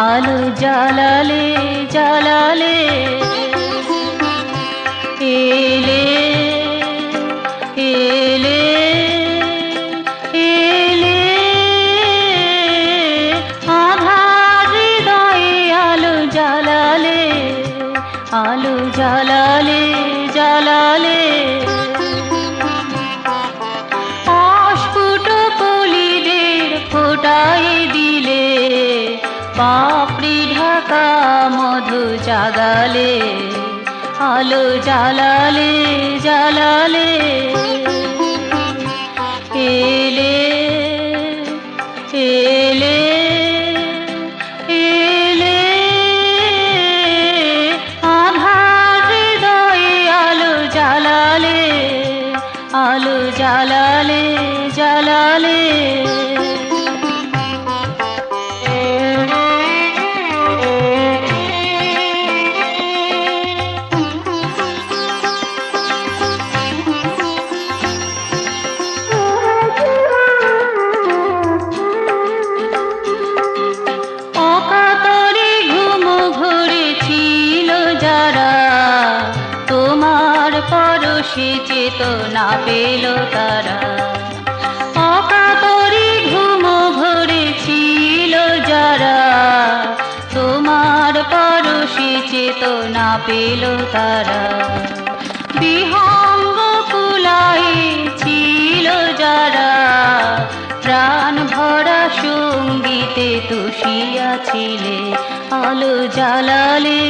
আলো জ্বালালে জ্বালালে এলে এলে এলে আধার হৃদয়ে আলো জ্বালালে আলো জ্বালালে জ্বালালে অস্ফুট কলিদের ফোটাই দিলে পাপড়ি ঢাকা মধু জাগালে আলো জ্বালালে জ্বালালে এলে এলে এলে আধার হৃদয়ে আলো জ্বালালে আলো জ্বালালে জ্বালালে পরশে চেতনা পেল তারা অকাতরে ঘুম ভরেছিল যারা তোমার পরশে চেতনা পেল তারা বিহঙ্গ কুলায় ছিল যারা প্রাণ ভরা সঙ্গীতে তুষিয়াছিলে আলো জ্বালালে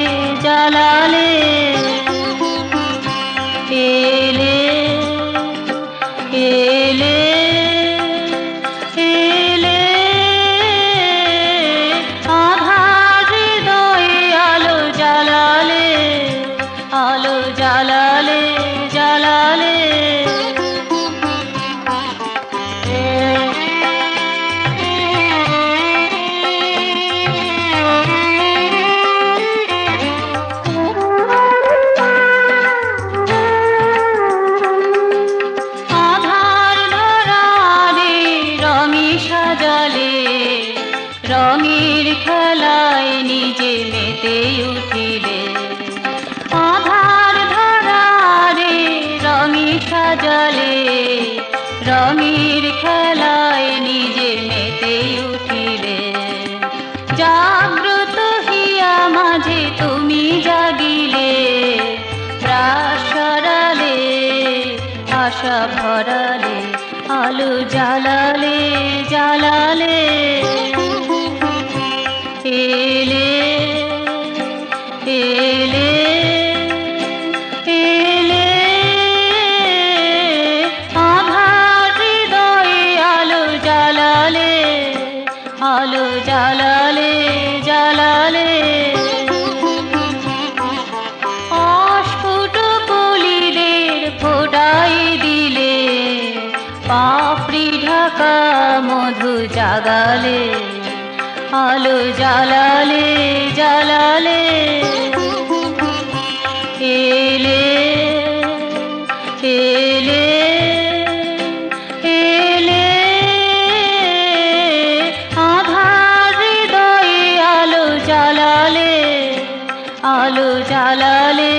জ্বালালে এলে এলে এলে আধার হৃদয়ে আলো জ্বালালে আলো জ্বালালে জ্বালালে রঙের খেলায় নিজে মেতে উঠিলে আধার ধরারে রঙে সাজালে রঙের খেলায় নিজে মেতে উঠিলে জাগ্রত হিয়া মাঝে তুমি জাগিলে প্রাস সরালে আশা ভরালে আলো জ্বালালে জ্বালালে এলে এলে এলে আধার হৃদয়ে আলো জ্বালালে আলো জ্বালালে জ্বালালে অস্ফুট কলিদের ফোটাই দিলে পাপড়ি ঢাকা মধু জাগালে আলো জ্বালালে জ্বালালে এলে এলে এলে আধার হৃদয়ে আলো জ্বালালে আলো জ্বালালে